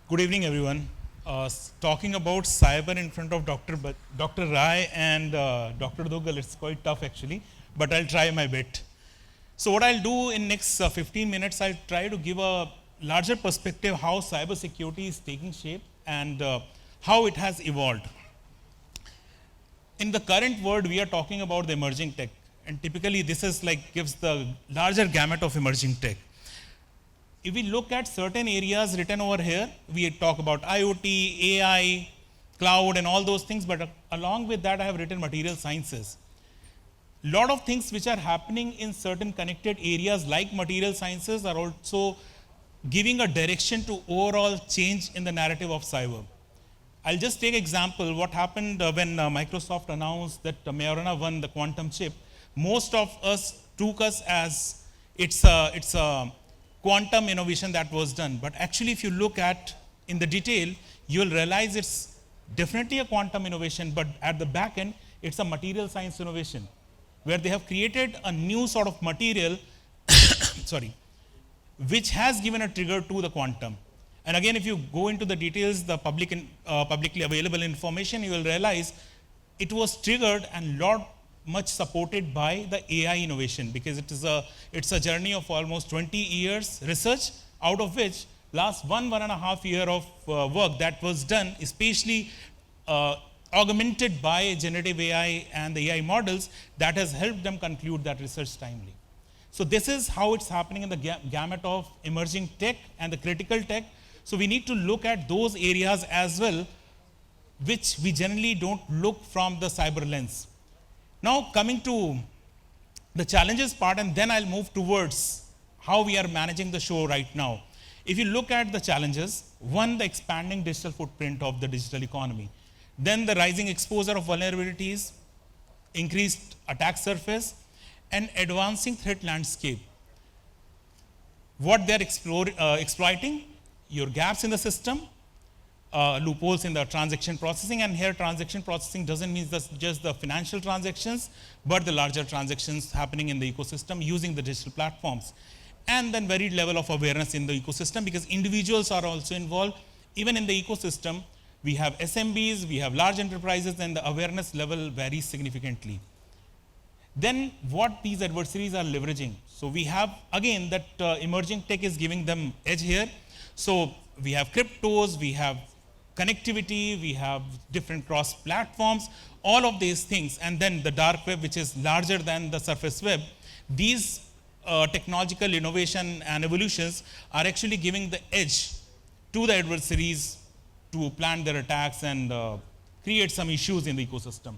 Good evening, everyone. Talking about cyber in front of Dr. Rai and Dr. Dugal, it's quite tough actually, but I'll try my bit. So what I'll do in next 15 minutes, I'll try to give a larger perspective how cybersecurity is taking shape and how it has evolved. In the current world, we are talking about the emerging tech, and typically this is gives the larger gamut of emerging tech. If we look at certain areas written over here, we talk about IoT, AI, cloud, and all those things, but along with that, I have written material sciences. Lot of things which are happening in certain connected areas like material sciences are also giving a direction to overall change in the narrative of cyber. I'll just take example what happened when Microsoft announced that Majorana won the quantum chip. Most of us took us as it's a quantum innovation that was done. But actually, if you look at in the detail, you'll realize it's definitely a quantum innovation, but at the back end, it's a material science innovation, where they have created a new sort of material, sorry, which has given a trigger to the quantum. And again, if you go into the details, the publicly available information, you will realize it was triggered and much supported by the AI innovation, because it's a journey of almost 20 years research, out of which last one and a half year of work that was done, especially augmented by generative AI and the AI models that has helped them conclude that research timely. So this is how it's happening in the gamut of emerging tech and the critical tech. So we need to look at those areas as well, which we generally don't look from the cyber lens. Now coming to the challenges part, and then I'll move towards how we are managing the show right now. If you look at the challenges, one, the expanding digital footprint of the digital economy. Then the rising exposure of vulnerabilities, increased attack surface, and advancing threat landscape. What they're exploiting, your gaps in the system, loopholes in the transaction processing, and here transaction processing doesn't mean just the financial transactions, but the larger transactions happening in the ecosystem using the digital platforms. And then varied level of awareness in the ecosystem, because individuals are also involved. Even in the ecosystem, we have SMBs, we have large enterprises, and the awareness level varies significantly. Then what these adversaries are leveraging. So we have, again, that emerging tech is giving them edge here. So we have cryptos, we have connectivity, we have different cross platforms, all of these things, and then the dark web, which is larger than the surface web. These technological innovation and evolutions are actually giving the edge to the adversaries to plan their attacks and create some issues in the ecosystem.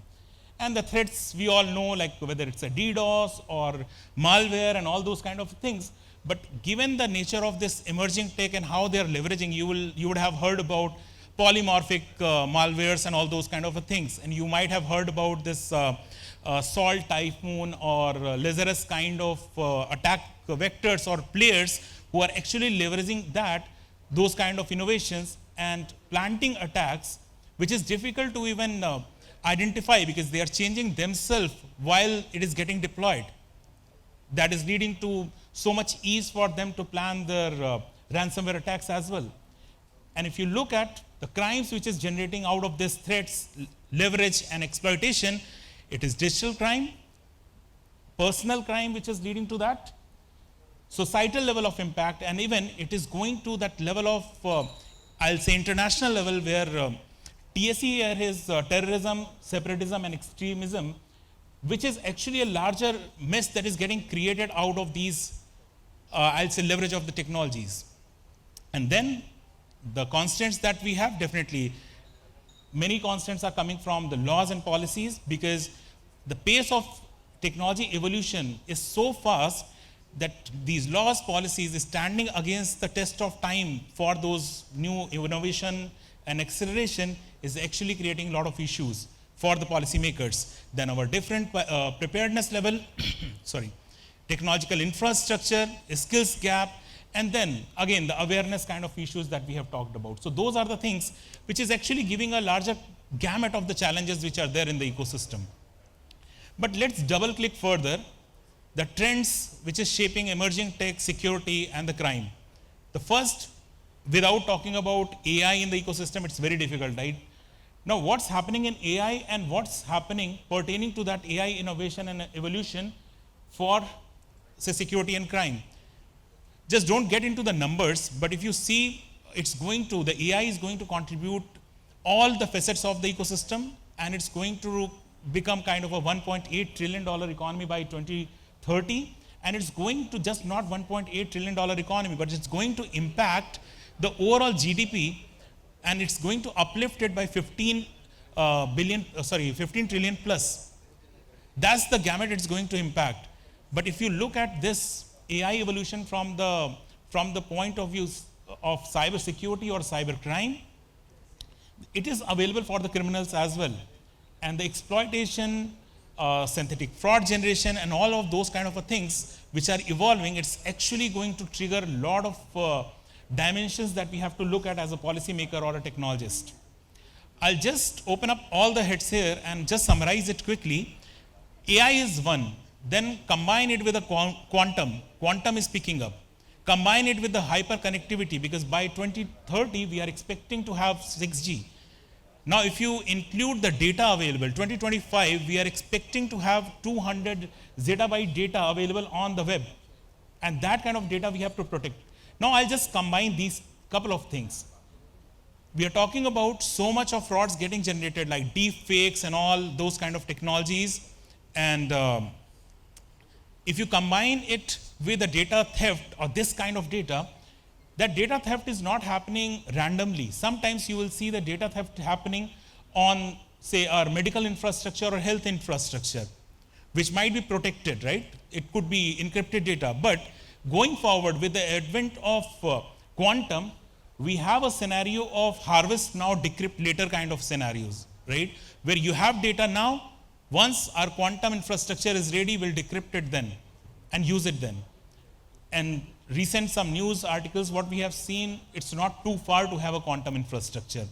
And the threats we all know, like whether it's a DDoS or malware and all those kind of things. But given the nature of this emerging tech and how they are leveraging, you would have heard about polymorphic malwares and all those kind of things. And you might have heard about this Salt, Typhoon, or Lazarus kind of attack vectors or players who are actually leveraging those kind of innovations and planting attacks, which is difficult to even identify, because they are changing themselves while it is getting deployed. That is leading to so much ease for them to plan their ransomware attacks as well. And if you look at the crimes which is generating out of these threats, leverage and exploitation, it is digital crime, personal crime which is leading to that, societal level of impact, and even it is going to that level of, I'll say international level, where TSE is terrorism, separatism and extremism, which is actually a larger mess that is getting created out of these, I'll say, leverage of the technologies. And then the constants that we have, definitely many constants are coming from the laws and policies, because the pace of technology evolution is so fast that these laws, policies is standing against the test of time for those new innovation and acceleration is actually creating a lot of issues for the policymakers. Then our different preparedness level, sorry, technological infrastructure, skills gap, and then again the awareness kind of issues that we have talked about. So those are the things which is actually giving a larger gamut of the challenges which are there in the ecosystem. But let's double click further the trends which is shaping emerging tech, security, and the crime. The first without talking about AI in the ecosystem, it's very difficult, right? Now, what's happening in AI and what's happening pertaining to that AI innovation and evolution for, say, security and crime? Just don't get into the numbers, but if you see, the AI is going to contribute all the facets of the ecosystem, and it's going to become kind of a $1.8 trillion economy by 2030. And it's going to just not $1.8 trillion economy, but it's going to impact the overall GDP, and it's going to uplift it by 15 trillion plus. That's the gamut it's going to impact. But if you look at this AI evolution from the point of view of cybersecurity or cybercrime, it is available for the criminals as well. And the exploitation, synthetic fraud generation, and all of those kind of things which are evolving, it's actually going to trigger a lot of dimensions that we have to look at as a policymaker or a technologist. I'll just open up all the heads here and just summarize it quickly. AI is one. Then combine it with a quantum. Quantum is picking up. Combine it with the hyperconnectivity, because by 2030 we are expecting to have 6G. Now, if you include the data available, 2025 we are expecting to have 200 zettabyte data available on the web, and that kind of data we have to protect. Now, I'll just combine these couple of things. We are talking about so much of frauds getting generated, like deepfakes and all those kind of technologies, and if you combine it with the data theft or this kind of data, that data theft is not happening randomly. Sometimes you will see the data theft happening on, say, our medical infrastructure or health infrastructure, which might be protected, right? It could be encrypted data. But going forward with the advent of quantum, we have a scenario of harvest now, decrypt later kind of scenarios, right? Where you have data now, once our quantum infrastructure is ready, we'll decrypt it then and use it then. And recent some news articles, what we have seen, it's not too far to have a quantum infrastructure.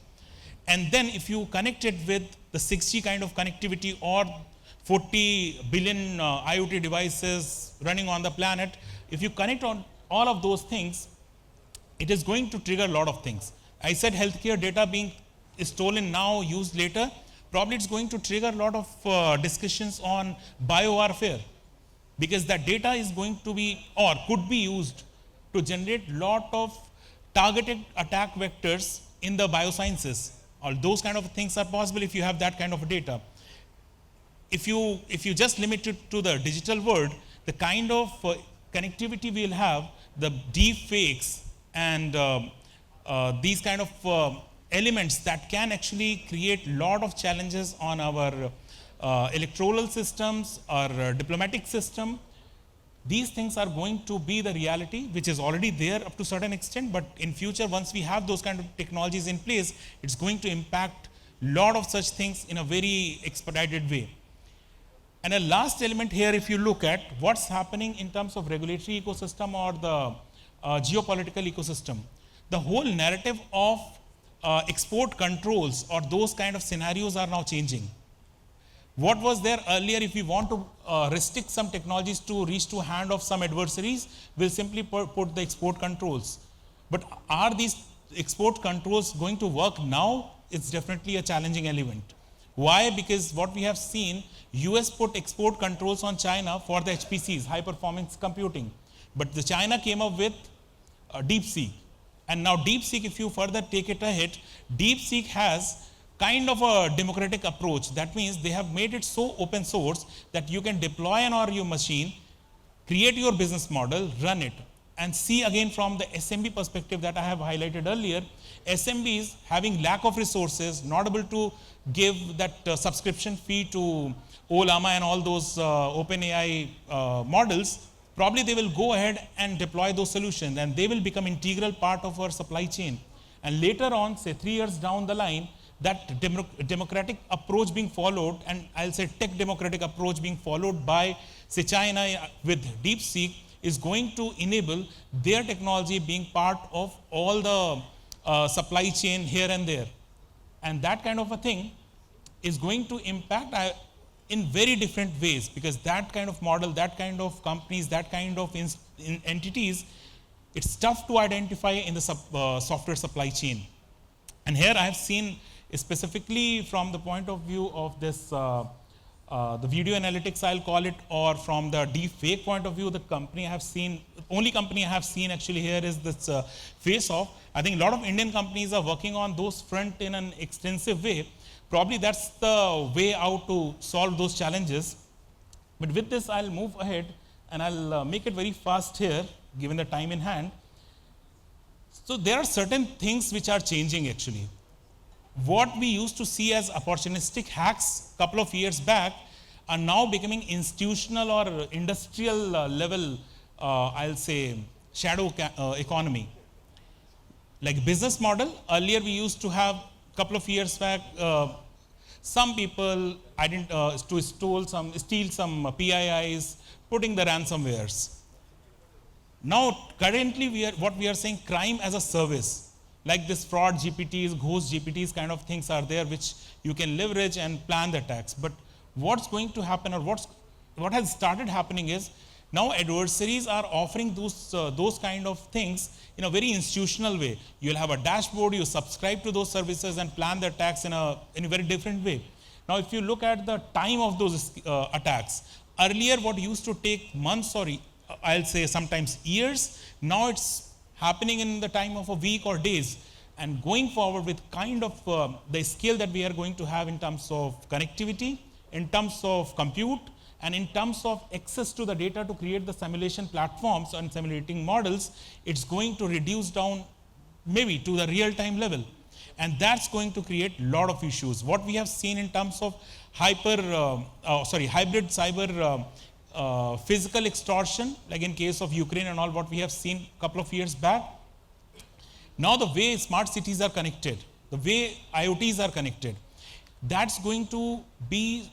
And then if you connect it with the 6G kind of connectivity or 40 billion IoT devices running on the planet, if you connect on all of those things, it is going to trigger a lot of things. I said healthcare data being stolen now, used later. Probably it's going to trigger a lot of discussions on biowarfare, because that data is going to be or could be used to generate lot of targeted attack vectors in the biosciences. All those kind of things are possible if you have that kind of data. If you just limit it to the digital world, the kind of connectivity we'll have, the deepfakes and these kind of elements that can actually create a lot of challenges on our electoral systems, our diplomatic system. These things are going to be the reality, which is already there up to a certain extent, but in future, once we have those kind of technologies in place, it's going to impact a lot of such things in a very expedited way. And a last element here, if you look at what's happening in terms of regulatory ecosystem or the geopolitical ecosystem, the whole narrative of export controls or those kind of scenarios are now changing. What was there earlier, if we want to restrict some technologies to reach to hand of some adversaries, we'll simply put the export controls. But are these export controls going to work now? It's definitely a challenging element. Why? Because what we have seen, US put export controls on China for the HPCs, high performance computing. But the China came up with DeepSeek. And now DeepSeek, if you further take it ahead, DeepSeek has kind of a democratic approach. That means they have made it so open source that you can deploy on your machine, create your business model, run it, and see again from the SMB perspective that I have highlighted earlier. SMBs having lack of resources, not able to give that subscription fee to Olama and all those OpenAI models, probably they will go ahead and deploy those solutions, and they will become integral part of our supply chain. And later on, say 3 years down the line, that democratic approach being followed, and I'll say tech democratic approach being followed by, say, China with DeepSeek, is going to enable their technology being part of all the supply chain here and there. And that kind of a thing is going to impact in very different ways, because that kind of model, that kind of companies, that kind of entities It's tough to identify in the software supply chain. And here I have seen specifically from the point of view of this, the video analytics I'll call it, or from the deepfake point of view, the company I have seen, only company I have seen actually here is this Face-Off. I think a lot of Indian companies are working on those front in an extensive way. Probably that's the way out to solve those challenges. But with this, I'll move ahead and I'll make it very fast here, given the time in hand. So there are certain things which are changing actually. What we used to see as opportunistic hacks a couple of years back are now becoming institutional or industrial level, I'll say, shadow economy. Like business model, earlier we used to have a couple of years back, some people steal some PIIs, putting the ransomwares. Now, currently, what we are saying, crime as a service, like this fraud GPTs, ghost GPTs kind of things are there, which you can leverage and plan the attacks. But what's going to happen, or what has started happening is, now adversaries are offering those kind of things in a very institutional way. You'll have a dashboard, you subscribe to those services and plan the attacks in a very different way. Now, if you look at the time of those attacks, earlier what used to take months or I'll say sometimes years, now it's happening in the time of a week or days. And going forward with kind of the scale that we are going to have in terms of connectivity, in terms of compute, and in terms of access to the data to create the simulation platforms and simulating models, it's going to reduce down maybe to the real-time level. And that's going to create a lot of issues. What we have seen in terms of hybrid cyber physical extortion, like in case of Ukraine and all, what we have seen a couple of years back. Now the way smart cities are connected, the way IoTs are connected, that's going to be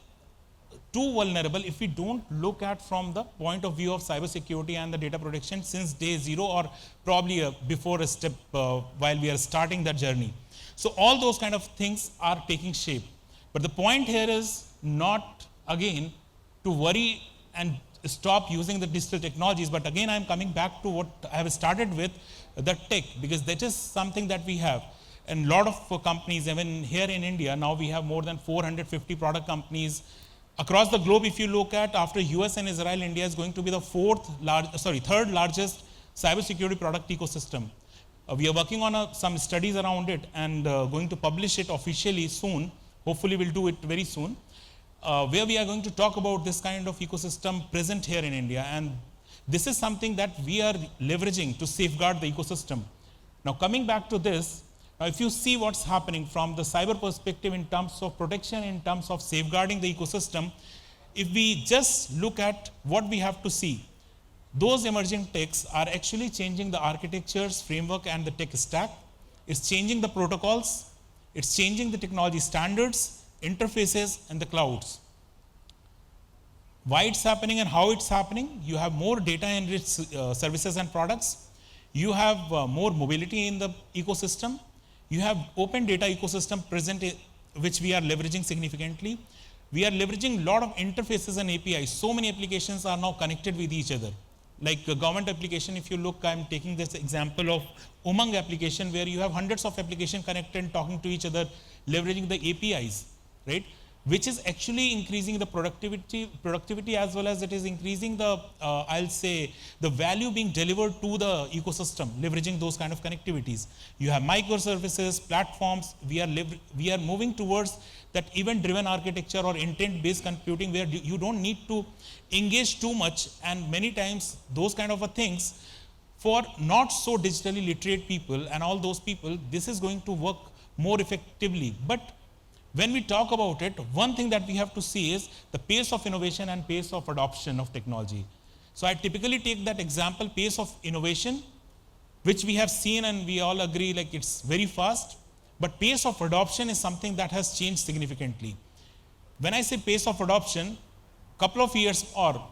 too vulnerable if we don't look at from the point of view of cybersecurity and the data protection since day zero, or probably before a step while we are starting that journey. So all those kind of things are taking shape. But the point here is not, again, to worry and stop using the digital technologies, but again I'm coming back to what I have started with, the tech, because that is something that we have. And a lot of companies, even here in India, now we have more than 450 product companies across the globe. If you look at, after US and Israel, India is going to be the third largest cybersecurity product ecosystem. We are working on some studies around it and going to publish it officially soon. Hopefully we'll do it very soon. Where we are going to talk about this kind of ecosystem present here in India. And this is something that we are leveraging to safeguard the ecosystem. Now coming back to this, now if you see what's happening from the cyber perspective in terms of protection, in terms of safeguarding the ecosystem, if we just look at what we have to see, those emerging techs are actually changing the architectures, framework, and the tech stack. It's changing the protocols, it's changing the technology standards, interfaces, and the clouds. Why it's happening and how it's happening? You have more data-enriched services and products. You have more mobility in the ecosystem. You have open data ecosystem present, which we are leveraging significantly. We are leveraging a lot of interfaces and APIs. So many applications are now connected with each other. Like a government application, if you look, I'm taking this example of Umang application, where you have hundreds of applications connected, talking to each other, leveraging the APIs, right? Which is actually increasing the productivity as well as it is increasing the, I'll say, the value being delivered to the ecosystem, leveraging those kind of connectivities. You have microservices, platforms. We are moving towards that event-driven architecture or intent-based computing, where you don't need to engage too much, and many times those kind of things for not so digitally literate people and all those people, this is going to work more effectively. But when we talk about it, one thing that we have to see is the pace of innovation and pace of adoption of technology. So I typically take that example, pace of innovation, which we have seen and we all agree like it's very fast, but pace of adoption is something that has changed significantly. When I say pace of adoption, couple of years or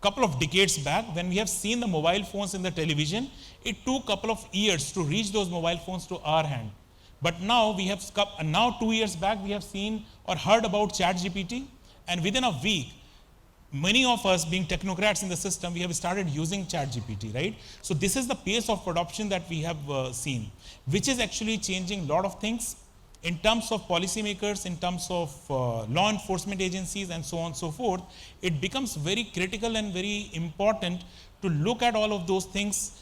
couple of decades back, when we have seen the mobile phones in the television, it took couple of years to reach those mobile phones to our hand. But now we have, now 2 years back, we have seen or heard about ChatGPT, and within a week, many of us being technocrats in the system, we have started using ChatGPT, right? So this is the pace of adoption that we have seen, which is actually changing a lot of things in terms of policymakers, in terms of law enforcement agencies, and so on and so forth. It becomes very critical and very important to look at all of those things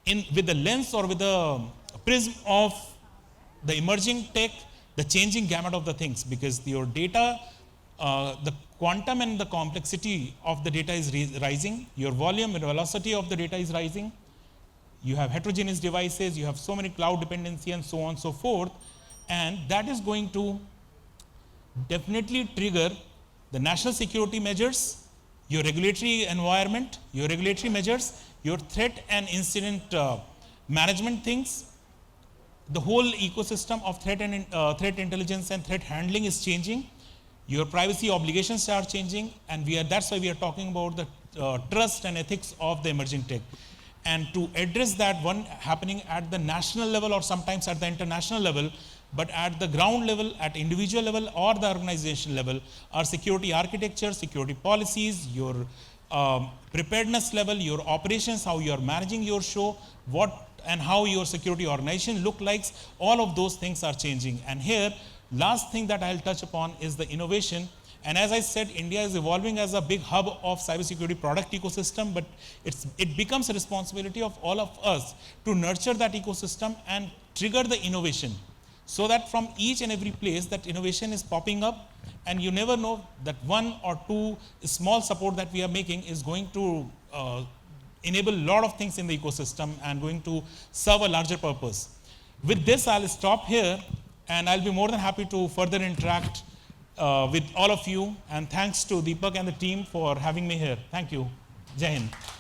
with the lens or with the prism of the emerging tech, the changing gamut of the things, because your data, the quantum and the complexity of the data is rising, your volume and velocity of the data is rising, you have heterogeneous devices, you have so many cloud dependency and so on and so forth, and that is going to definitely trigger the national security measures, your regulatory environment, your regulatory measures, your threat and incident management things. The whole ecosystem of threat intelligence and threat handling is changing. Your privacy obligations are changing, and that's why we are talking about the trust and ethics of the emerging tech. And to address that, one happening at the national level or sometimes at the international level, but at the ground level, at individual level or the organization level, our security architecture, security policies, your preparedness level, your operations, how you are managing your show, what and how your security organization look like, all of those things are changing. And here, last thing that I'll touch upon is the innovation. And as I said, India is evolving as a big hub of cybersecurity product ecosystem, but it becomes a responsibility of all of us to nurture that ecosystem and trigger the innovation, so that from each and every place that innovation is popping up, and you never know that one or two small support that we are making is going to enable a lot of things in the ecosystem and going to serve a larger purpose. With this, I'll stop here, and I'll be more than happy to further interact with all of you. And thanks to Deepak and the team for having me here. Thank you. Jai Hind.